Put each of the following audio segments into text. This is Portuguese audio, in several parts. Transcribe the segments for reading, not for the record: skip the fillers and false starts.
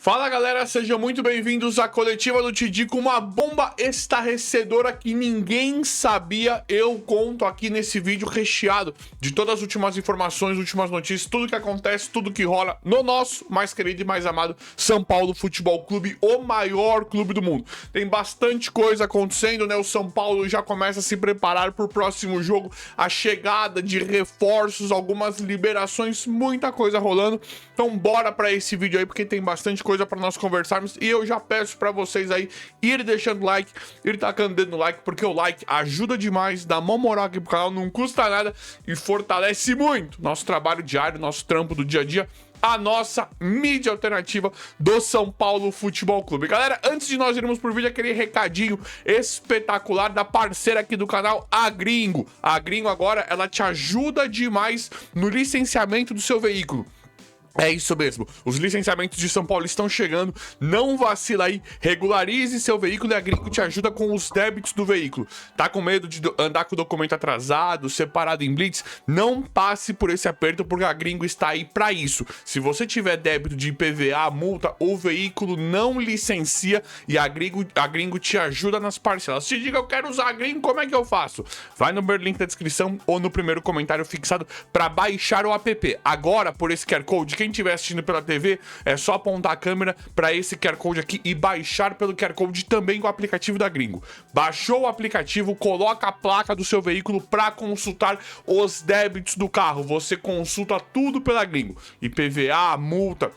Fala galera, sejam muito bem-vindos à coletiva do Tidico, uma bomba estarrecedora que ninguém sabia. Eu conto aqui nesse vídeo recheado de todas as últimas informações, últimas notícias, tudo que acontece, tudo que rola no nosso mais querido e mais amado São Paulo Futebol Clube, o maior clube do mundo. Tem bastante coisa acontecendo, né? O São Paulo já começa a se preparar para o próximo jogo, a chegada de reforços, algumas liberações, muita coisa rolando. Então bora para esse vídeo aí, porque tem bastante coisa para nós conversarmos, e eu já peço para vocês aí ir deixando like, ir tacando o dedo no like, porque o like ajuda demais, dá uma moral aqui pro canal, não custa nada e fortalece muito nosso trabalho diário, nosso trampo do dia a dia, a nossa mídia alternativa do São Paulo Futebol Clube. Galera, antes de nós irmos pro vídeo, aquele recadinho espetacular da parceira aqui do canal, a Gringo. A Gringo agora, ela te ajuda demais no licenciamento do seu veículo. É isso mesmo, os licenciamentos de São Paulo estão chegando, não vacila aí, regularize seu veículo e a Gringo te ajuda com os débitos do veículo. Tá com medo de andar com o documento atrasado, separado em blitz? Não passe por esse aperto, porque a Gringo está aí para isso. Se você tiver débito de IPVA, multa, o veículo não licencia e a Gringo te ajuda nas parcelas. Se diga, eu quero usar a Gringo, como é que eu faço? Vai no link da descrição ou no primeiro comentário fixado para baixar o app. Agora, por esse QR Code, quem estiver assistindo pela TV, é só apontar a câmera para esse QR Code aqui e baixar pelo QR Code também com o aplicativo da Gringo. Baixou o aplicativo, coloca a placa do seu veículo para consultar os débitos do carro. Você consulta tudo pela Gringo. IPVA, multa,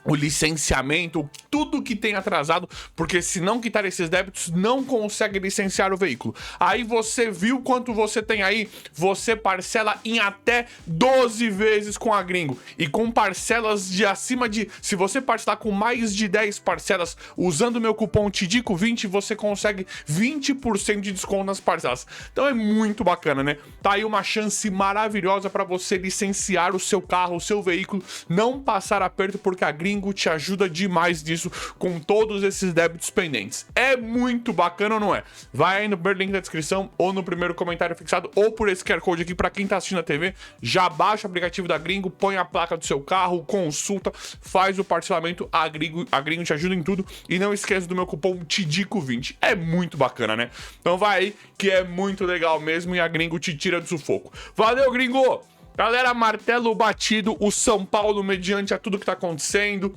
o licenciamento, tudo que tem atrasado, porque se não quitar esses débitos, não consegue licenciar o veículo. Aí você viu quanto você tem aí, você parcela em até 12 vezes com a Gringo. E com parcelas de acima de... Se você parcelar com mais de 10 parcelas, usando o meu cupom TIDICO20, você consegue 20% de desconto nas parcelas. Então é muito bacana, né? Tá aí uma chance maravilhosa para você licenciar o seu carro, o seu veículo, não passar aperto, porque a Gringo te ajuda demais nisso, com todos esses débitos pendentes. É muito bacana ou não é? Vai aí no link da descrição ou no primeiro comentário fixado ou por esse QR Code aqui para quem tá assistindo a TV, já baixa o aplicativo da Gringo, põe a placa do seu carro, consulta, faz o parcelamento, a Gringo te ajuda em tudo e não esqueça do meu cupom TIDICO20. É muito bacana, né? Então vai aí que é muito legal mesmo e a Gringo te tira do sufoco. Valeu, Gringo! Galera, martelo batido, o São Paulo, mediante a tudo que tá acontecendo,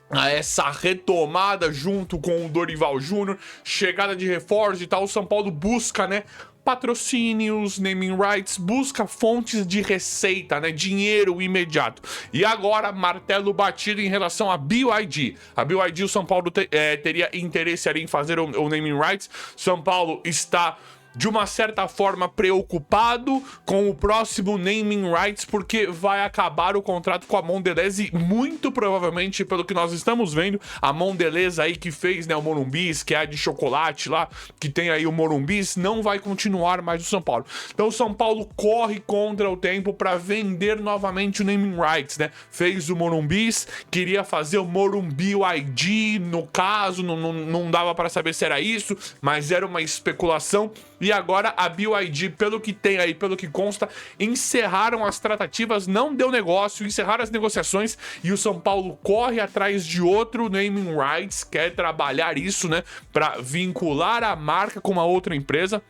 a essa retomada junto com o Dorival Júnior, chegada de reforço e tal, o São Paulo busca, né, patrocínios, naming rights, busca fontes de receita, né, dinheiro imediato. E agora, martelo batido em relação a BYD. A BYD, o São Paulo teria interesse ali em fazer o naming rights. São Paulo está, de uma certa forma, preocupado com o próximo naming rights, porque vai acabar o contrato com a Mondelez e muito provavelmente, pelo que nós estamos vendo, a Mondelez aí que fez, né, o Morumbis, que é a de chocolate lá, que tem aí o Morumbis, não vai continuar mais no São Paulo. Então o São Paulo corre contra o tempo para vender novamente o naming rights, né? Fez o Morumbis, queria fazer o Morumbi ID, no caso, não dava para saber se era isso, mas era uma especulação. E agora a BYD, pelo que tem aí, pelo que consta, encerraram as tratativas, não deu negócio, encerraram as negociações e o São Paulo corre atrás de outro naming rights, quer trabalhar isso, né, para vincular a marca com uma outra empresa,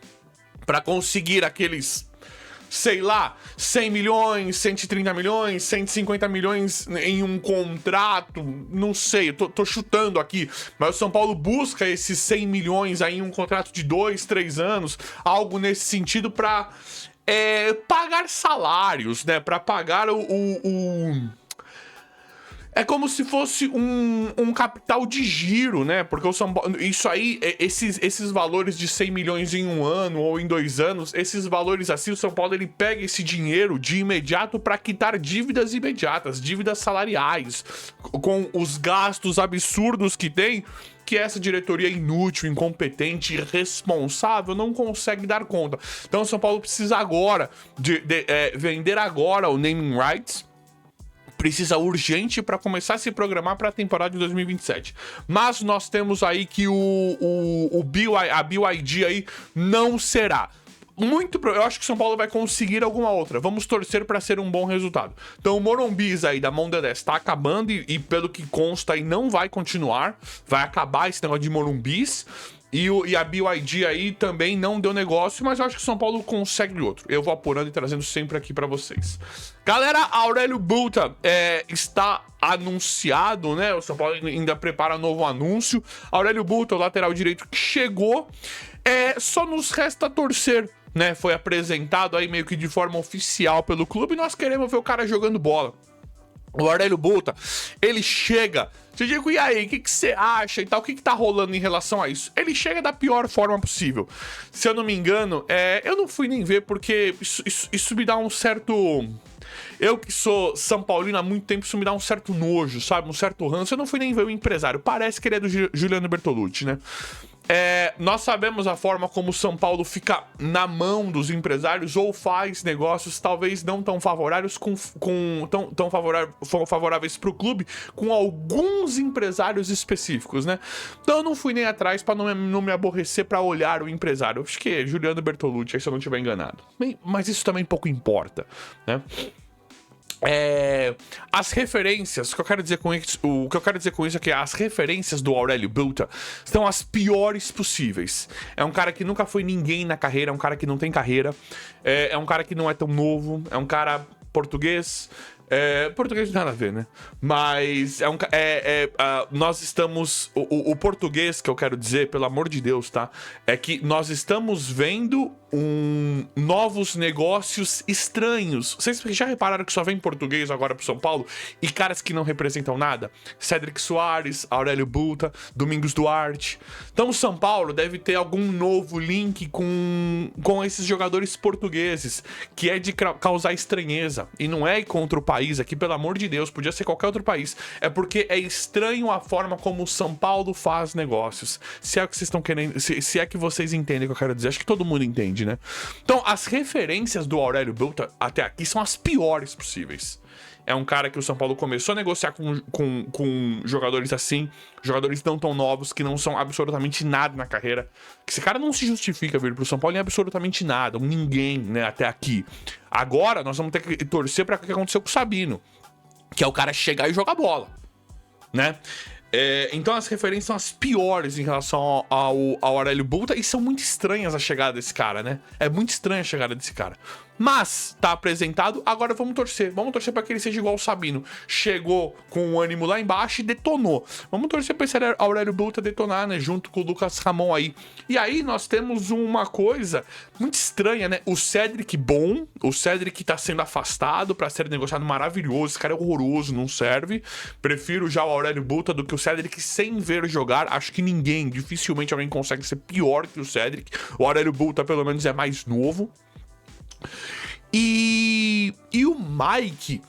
para conseguir aqueles, sei lá, 100 milhões, 130 milhões, 150 milhões em um contrato, não sei, eu tô chutando aqui, mas o São Paulo busca esses 100 milhões aí em um contrato de 2, 3 anos, algo nesse sentido para pagar salários, né, para pagar é como se fosse um capital de giro, né? Porque o São Paulo, isso aí, esses valores de 100 milhões em um ano ou em 2 anos, esses valores assim, o São Paulo ele pega esse dinheiro de imediato para quitar dívidas imediatas, dívidas salariais, com os gastos absurdos que tem, que essa diretoria inútil, incompetente, irresponsável não consegue dar conta. Então o São Paulo precisa agora vender agora o naming rights, precisa urgente para começar a se programar para a temporada de 2027. Mas nós temos aí que a BYD aí não será. Eu acho que o São Paulo vai conseguir alguma outra. Vamos torcer para ser um bom resultado. Então o Morumbis aí da mão da 10 tá acabando e pelo que consta aí não vai continuar. Vai acabar esse negócio de Morumbis. E a BYD aí também não deu negócio, mas eu acho que o São Paulo consegue outro. Eu vou apurando e trazendo sempre aqui pra vocês. Galera, Aurélio Bulta está anunciado, né? O São Paulo ainda prepara novo anúncio. Aurélio Bulta, o lateral direito, que chegou. Só nos resta torcer, né? Foi apresentado aí meio que de forma oficial pelo clube e nós queremos ver o cara jogando bola. O Aurélio Bulta, ele chega. Você diz, e aí, o que você acha e tal? O que tá rolando em relação a isso? Ele chega da pior forma possível. Se eu não me engano, eu não fui nem ver porque isso me dá um certo... Eu que sou São Paulino há muito tempo, isso me dá um certo nojo, sabe? Um certo ranço. Eu não fui nem ver o empresário. Parece que ele é do Juliano Bertolucci, né? Nós sabemos a forma como o São Paulo fica na mão dos empresários ou faz negócios talvez não tão favoráveis tão favoráveis para o clube com alguns empresários específicos, né? Então eu não fui nem atrás para não me aborrecer para olhar o empresário. Acho que é Juliano Bertolucci, aí se eu não estiver enganado. Bem, mas isso também pouco importa, né? As referências, o que eu quero dizer com isso é que as referências do Aurélio Bulta são as piores possíveis. É um cara que nunca foi ninguém na carreira, é um cara que não tem carreira, é um cara que não é tão novo, é um cara português. Português não tem nada a ver, né? Mas nós estamos... O português que eu quero dizer, pelo amor de Deus, tá? É que nós estamos vendo novos negócios estranhos. Vocês já repararam que só vem português agora pro São Paulo? E caras que não representam nada? Cédric Soares, Aurélio Bulta, Domingos Duarte. Então o São Paulo deve ter algum novo link com esses jogadores portugueses, que é de causar estranheza. E não é contra o país aqui, pelo amor de Deus, podia ser qualquer outro país. É porque é estranho a forma como o São Paulo faz negócios. Se é o que vocês estão querendo, se é que vocês entendem o que eu quero dizer. Acho que todo mundo entende, né? Então, as referências do Aurélio Bulta até aqui são as piores possíveis. É um cara que o São Paulo começou a negociar com jogadores assim, jogadores não tão novos, que não são absolutamente nada na carreira. Esse cara não se justifica vir pro São Paulo em absolutamente nada, ninguém, né, até aqui. Agora, nós vamos ter que torcer para o que aconteceu com o Sabino, que é o cara chegar e jogar bola, né? Então as referências são as piores em relação ao Aurélio Bulta e são muito estranhas a chegada desse cara, né? É muito estranha a chegada desse cara. Mas tá apresentado, agora vamos torcer. Vamos torcer pra que ele seja igual o Sabino. Chegou com o ânimo lá embaixo e detonou. Vamos torcer pra esse Aurélio Bulta detonar, né? Junto com o Lucas Ramon aí. E aí nós temos uma coisa muito estranha, né? O Cédric bom, o Cédric tá sendo afastado pra ser negociado, maravilhoso. Esse cara é horroroso, não serve. Prefiro já o Aurélio Bulta do que o Cédric sem ver jogar. Acho que dificilmente alguém consegue ser pior que o Cédric. O Aurélio Bulta pelo menos é mais novo. E o Mike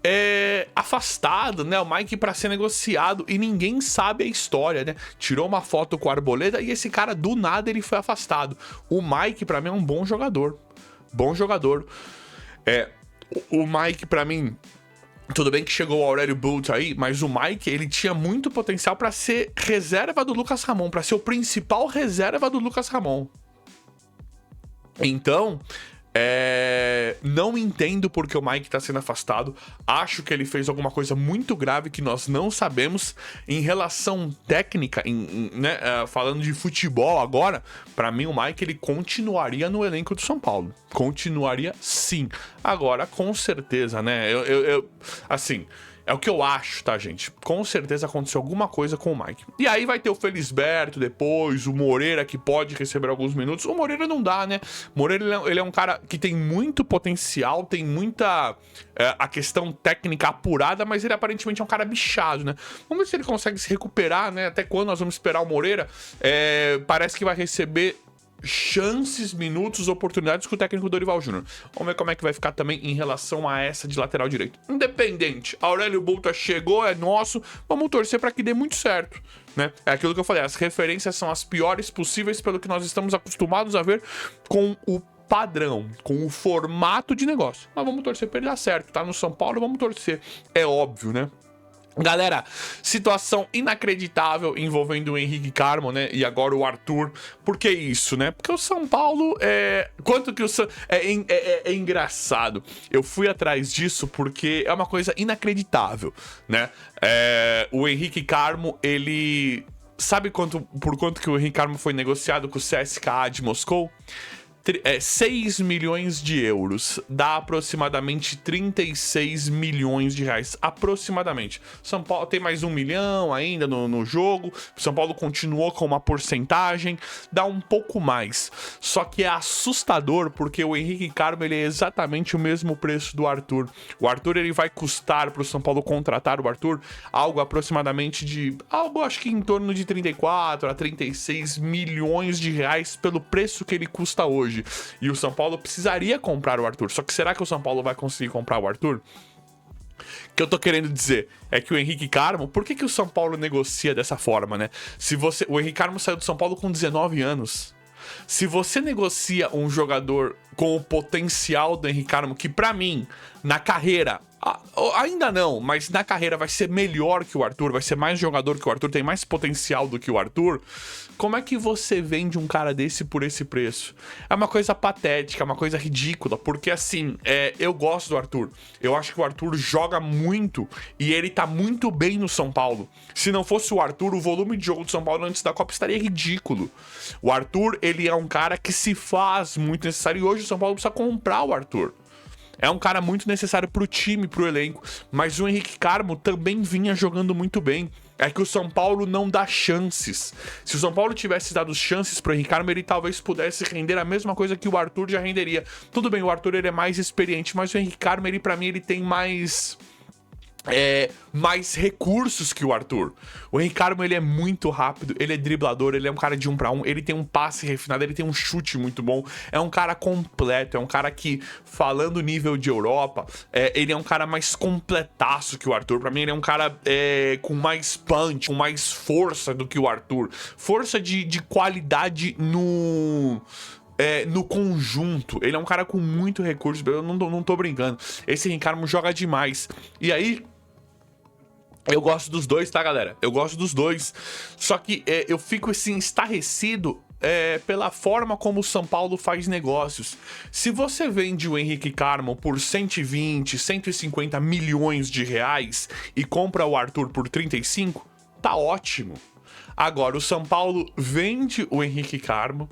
é afastado, né? O Mike pra ser negociado e ninguém sabe a história, né? Tirou uma foto com a Arboleda e esse cara do nada ele foi afastado. O Mike pra mim é um bom jogador. Bom jogador. O Mike pra mim, tudo bem que chegou o Aurélio Bulta aí, mas o Mike, ele tinha muito potencial pra ser reserva do Lucas Ramon, pra ser o principal reserva do Lucas Ramon. Então, não entendo porque o Mike tá sendo afastado. Acho que ele fez alguma coisa muito grave que nós não sabemos. Em relação técnica, né, falando de futebol agora, pra mim o Mike ele continuaria no elenco do São Paulo. Continuaria sim. Agora, com certeza, né? Assim, é o que eu acho, tá, gente? Com certeza aconteceu alguma coisa com o Mike. E aí vai ter o Felisberto depois, o Moreira que pode receber alguns minutos. O Moreira não dá, né? O Moreira ele é um cara que tem muito potencial, tem muita a questão técnica apurada, mas ele aparentemente é um cara bichado, né? Vamos ver se ele consegue se recuperar, né? Até quando nós vamos esperar o Moreira? Parece que vai receber chances, minutos, oportunidades com o técnico Dorival Júnior. Vamos ver como é que vai ficar também em relação a essa de lateral direito. Independente, Aurélio Bulta chegou, é nosso, vamos torcer para que dê muito certo, né? É aquilo que eu falei, as referências são as piores possíveis pelo que nós estamos acostumados a ver com o padrão, com o formato de negócio. Mas vamos torcer para ele dar certo, tá no São Paulo, vamos torcer. É óbvio, né? Galera, situação inacreditável envolvendo o Henrique Carmo, né? E agora o Arthur. Por que isso, né? Porque o São Paulo é... Quanto que o São... É engraçado. Eu fui atrás disso porque é uma coisa inacreditável, né? O Henrique Carmo, ele... Sabe por quanto que o Henrique Carmo foi negociado com o CSKA de Moscou? 6 milhões de euros, dá aproximadamente 36 milhões de reais, aproximadamente. São Paulo tem mais 1 milhão ainda no jogo, São Paulo continuou com uma porcentagem, dá um pouco mais. Só que é assustador porque o Henrique Carmo, ele é exatamente o mesmo preço do Arthur. O Arthur, ele vai custar para o São Paulo contratar o Arthur algo aproximadamente de, acho que em torno de 34 a 36 milhões de reais pelo preço que ele custa hoje. E o São Paulo precisaria comprar o Arthur. Só que será que o São Paulo vai conseguir comprar o Arthur? O que eu tô querendo dizer é que o Henrique Carmo... Por que o São Paulo negocia dessa forma, né? O Henrique Carmo saiu do São Paulo com 19 anos. Se você negocia um jogador com o potencial do Henrique Carmo, que pra mim, na carreira... Ainda não, mas na carreira vai ser melhor que o Arthur, vai ser mais jogador que o Arthur, tem mais potencial do que o Arthur. Como é que você vende um cara desse por esse preço? É uma coisa patética, é uma coisa ridícula, porque assim, eu gosto do Arthur. Eu acho que o Arthur joga muito e ele tá muito bem no São Paulo. Se não fosse o Arthur, o volume de jogo do São Paulo antes da Copa estaria ridículo. O Arthur, ele é um cara que se faz muito necessário e hoje o São Paulo precisa comprar o Arthur. É um cara muito necessário pro time, pro elenco. Mas o Henrique Carmo também vinha jogando muito bem. É que o São Paulo não dá chances. Se o São Paulo tivesse dado chances pro Henrique Carmo, ele talvez pudesse render a mesma coisa que o Arthur já renderia. Tudo bem, o Arthur, ele é mais experiente, mas o Henrique Carmo, ele, pra mim, ele tem mais recursos que o Arthur. O Henrique Carmo, ele é muito rápido, ele é driblador, ele é um cara de 1 para 1, ele tem um passe refinado, ele tem um chute muito bom, é um cara completo, é um cara que, falando nível de Europa, ele é um cara mais completaço que o Arthur. Pra mim, ele é um cara com mais punch, com mais força do que o Arthur. Força de qualidade no conjunto. Ele é um cara com muito recurso. Eu não tô brincando. Esse Henrique Carmo joga demais. E aí, eu gosto dos dois, tá, galera? Eu gosto dos dois. Só que eu fico, assim, estarrecido pela forma como o São Paulo faz negócios. Se você vende o Henrique Carmo por 120, 150 milhões de reais e compra o Arthur por 35, tá ótimo. Agora, o São Paulo vende o Henrique Carmo,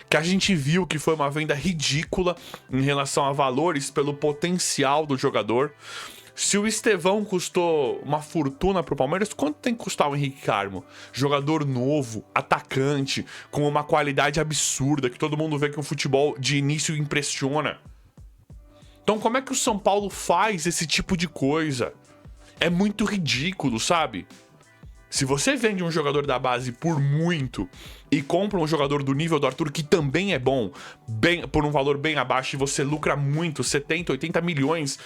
que a gente viu que foi uma venda ridícula em relação a valores pelo potencial do jogador. Se o Estevão custou uma fortuna pro Palmeiras, quanto tem que custar o Henrique Carmo? Jogador novo, atacante, com uma qualidade absurda, que todo mundo vê que o futebol de início impressiona. Então como é que o São Paulo faz esse tipo de coisa? É muito ridículo, sabe? Se você vende um jogador da base por muito e compra um jogador do nível do Arthur, que também é bom, por um valor bem abaixo, e você lucra muito, 70, 80 milhões,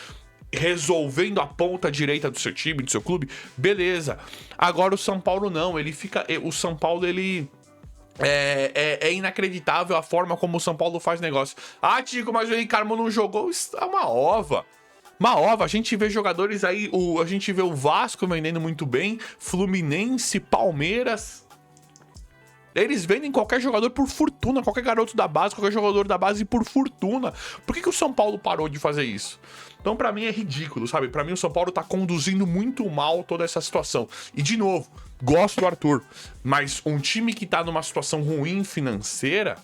resolvendo a ponta direita do seu time, do seu clube, beleza. Agora o São Paulo não, ele fica... O São Paulo, ele... É inacreditável a forma como o São Paulo faz negócio. Ah, Tico, mas o Henrique Carmo não jogou, isso é uma ova. A gente vê jogadores aí, a gente vê o Vasco vendendo muito bem, Fluminense, Palmeiras. Eles vendem qualquer jogador por fortuna, qualquer garoto da base, qualquer jogador da base por fortuna. Por que o São Paulo parou de fazer isso? Então, pra mim, é ridículo, sabe? Pra mim, o São Paulo tá conduzindo muito mal toda essa situação. E, de novo, gosto do Arthur, mas um time que tá numa situação ruim financeira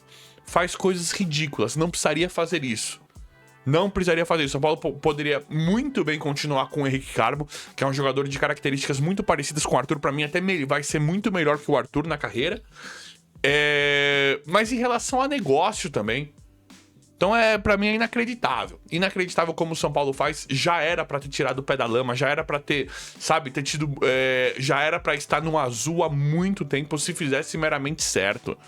faz coisas ridículas, não precisaria fazer isso. Não precisaria fazer isso. São Paulo poderia muito bem continuar com o Henrique Carmo, que é um jogador de características muito parecidas com o Arthur. Pra mim, até vai ser muito melhor que o Arthur na carreira. Mas em relação a negócio também. Então, pra mim, é inacreditável. Inacreditável como o São Paulo faz. Já era pra ter tirado o pé da lama, já era pra ter, sabe, ter tido... já era pra estar no azul há muito tempo, se fizesse meramente certo.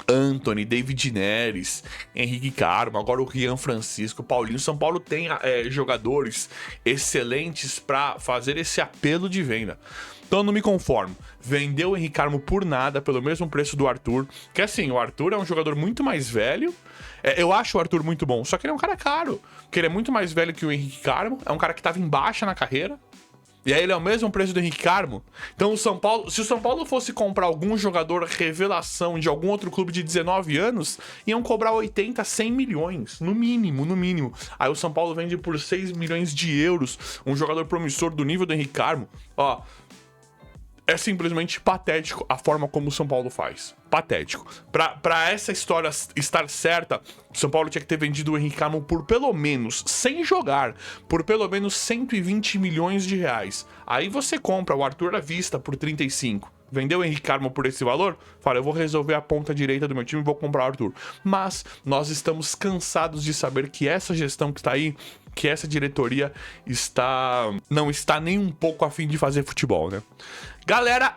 Antony, David Neres, Henrique Carmo, agora o Rian Francisco, Paulinho. São Paulo tem jogadores excelentes para fazer esse apelo de venda. Então eu não me conformo. Vendeu o Henrique Carmo por nada, pelo mesmo preço do Arthur. Que assim, o Arthur é um jogador muito mais velho. Eu acho o Arthur muito bom, só que ele é um cara caro. Porque ele é muito mais velho que o Henrique Carmo. É um cara que tava em baixa na carreira. E aí ele é o mesmo preço do Henrique Carmo. Então o São Paulo, se o São Paulo fosse comprar algum jogador revelação de algum outro clube de 19 anos, iam cobrar 80, 100 milhões, no mínimo, no mínimo. Aí o São Paulo vende por 6 milhões de euros um jogador promissor do nível do Henrique Carmo. Ó, é simplesmente patético a forma como o São Paulo faz. Patético. Pra essa história estar certa, o São Paulo tinha que ter vendido o Henrique Carmo por pelo menos, sem jogar, por pelo menos 120 milhões de reais. Aí você compra o Arthur à vista por 35. Vendeu o Henrique Carmo por esse valor? Fala, eu vou resolver a ponta direita do meu time e vou comprar o Arthur. Mas nós estamos cansados de saber que essa gestão que está aí, que essa diretoria não está nem um pouco a fim de fazer futebol, né? Galera,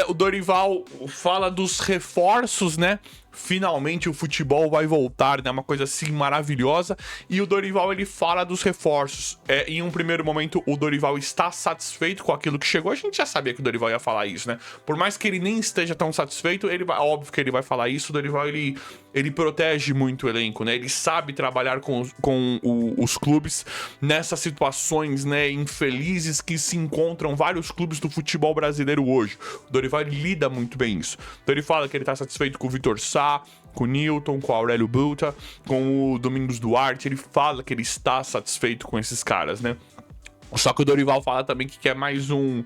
o Dorival fala dos reforços, né? Finalmente o futebol vai voltar, né? Uma coisa assim maravilhosa. E o Dorival, ele fala dos reforços. Em um primeiro momento, o Dorival está satisfeito com aquilo que chegou. A gente já sabia que o Dorival ia falar isso, né? Por mais que ele nem esteja tão satisfeito, óbvio que ele vai falar isso. O Dorival, ele protege muito o elenco, né? Ele sabe trabalhar com os clubes nessas situações, né, infelizes que se encontram vários clubes do futebol brasileiro hoje. O Dorival, ele lida muito bem isso. Então ele fala que ele tá satisfeito com o Vitor Sá, com o Newton, com o Aurélio Buta, com o Domingos Duarte. Ele fala que ele está satisfeito com esses caras, né? Só que o Dorival fala também que quer mais um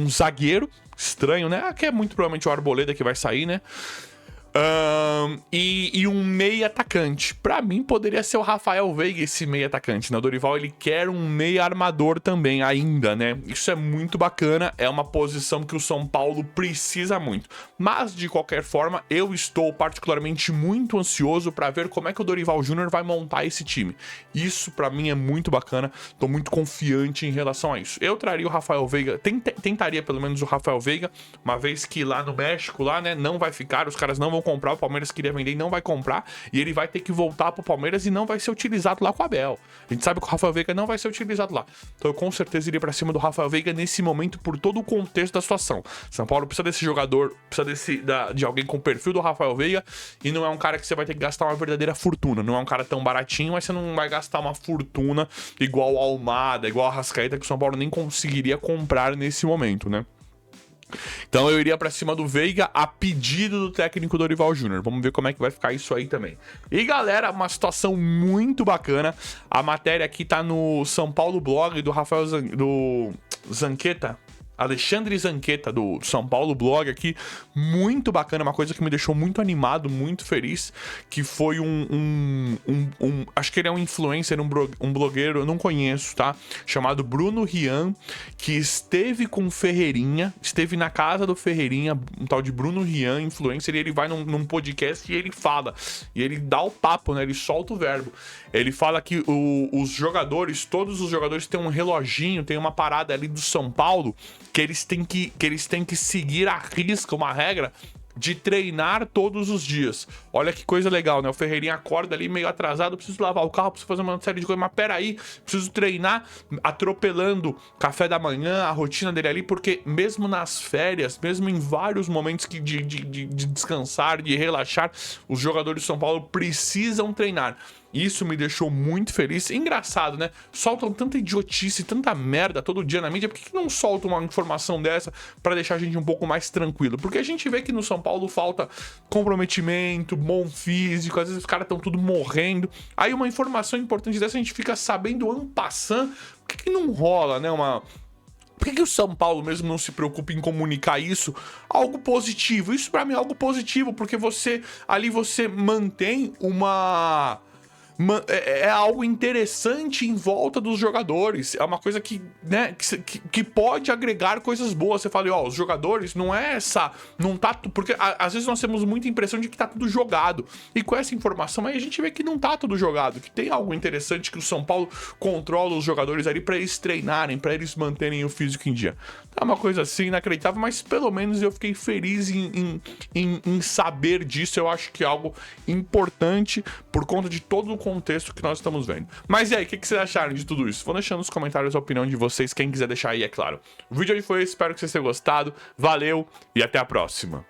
zagueiro. Estranho, né? Que é muito provavelmente o Arboleda que vai sair, né? E um meia atacante. Pra mim poderia ser o Rafael Veiga esse meia atacante, né? O Dorival, ele quer um meia armador também ainda, né? Isso é muito bacana, é uma posição que o São Paulo precisa muito. Mas de qualquer forma, eu estou particularmente muito ansioso pra ver como é que o Dorival Júnior vai montar esse time. Isso pra mim é muito bacana, tô muito confiante em relação a isso. Eu traria o Rafael Veiga, tentaria pelo menos o Rafael Veiga, uma vez que lá no México, lá, né, não vai ficar, os caras não vão comprar, o Palmeiras queria vender e não vai comprar, e ele vai ter que voltar pro Palmeiras e não vai ser utilizado lá com o Abel. A gente sabe que o Rafael Veiga não vai ser utilizado lá. Então eu com certeza iria pra cima do Rafael Veiga nesse momento por todo o contexto da situação. São Paulo precisa desse jogador, precisa de alguém com o perfil do Rafael Veiga, e não é um cara que você vai ter que gastar uma verdadeira fortuna. Não é um cara tão baratinho, mas você não vai gastar uma fortuna igual o Almada, igual a Arrascaeta, que o São Paulo nem conseguiria comprar nesse momento, né? Então eu iria pra cima do Veiga a pedido do técnico Dorival Júnior. Vamos ver como é que vai ficar isso aí também. E galera, uma situação muito bacana. A matéria aqui tá no São Paulo Blog do Rafael Zanqueta. Alexandre Zanqueta, do São Paulo Blog aqui, muito bacana, uma coisa que me deixou muito animado, muito feliz, que foi acho que ele é um influencer, um blogueiro, eu não conheço, tá? Chamado Bruno Rian, que esteve com o Ferreirinha, esteve na casa do Ferreirinha, um tal de Bruno Rian, influencer, e ele vai num podcast e ele fala, e ele dá o papo, né? Ele solta o verbo. Ele fala que os jogadores, todos os jogadores têm um reloginho, tem uma parada ali do São Paulo, que eles têm que seguir à risca uma regra de treinar todos os dias. Olha que coisa legal, né? O Ferreirinha acorda ali meio atrasado, preciso lavar o carro, preciso fazer uma série de coisas, mas peraí, preciso treinar atropelando café da manhã, a rotina dele ali, porque mesmo nas férias, mesmo em vários momentos de descansar, de relaxar, os jogadores de São Paulo precisam treinar. Isso me deixou muito feliz. Engraçado, né? Soltam tanta idiotice, tanta merda todo dia na mídia. Por que não soltam uma informação dessa pra deixar a gente um pouco mais tranquilo? Porque a gente vê que no São Paulo falta comprometimento, bom físico, às vezes os caras estão tudo morrendo. Aí uma informação importante dessa a gente fica sabendo en passant. Por que não rola, né? Por que o São Paulo mesmo não se preocupa em comunicar isso? Algo positivo. Isso pra mim é algo positivo, porque você mantém é algo interessante em volta dos jogadores. É uma coisa que, né, que pode agregar coisas boas. Você fala, ó, os jogadores não é essa, não tá, porque às vezes nós temos muita impressão de que tá tudo jogado. E com essa informação aí a gente vê que não tá tudo jogado, que tem algo interessante, que o São Paulo controla os jogadores ali pra eles treinarem, pra eles manterem o físico em dia. É uma coisa assim inacreditável, mas pelo menos eu fiquei feliz em saber disso. Eu acho que é algo importante por conta de todo o contexto que nós estamos vendo. Mas e aí, o que vocês acharam de tudo isso? Vou deixando nos comentários a opinião de vocês, quem quiser deixar aí, é claro. O vídeo aí foi esse, espero que vocês tenham gostado. Valeu e até a próxima.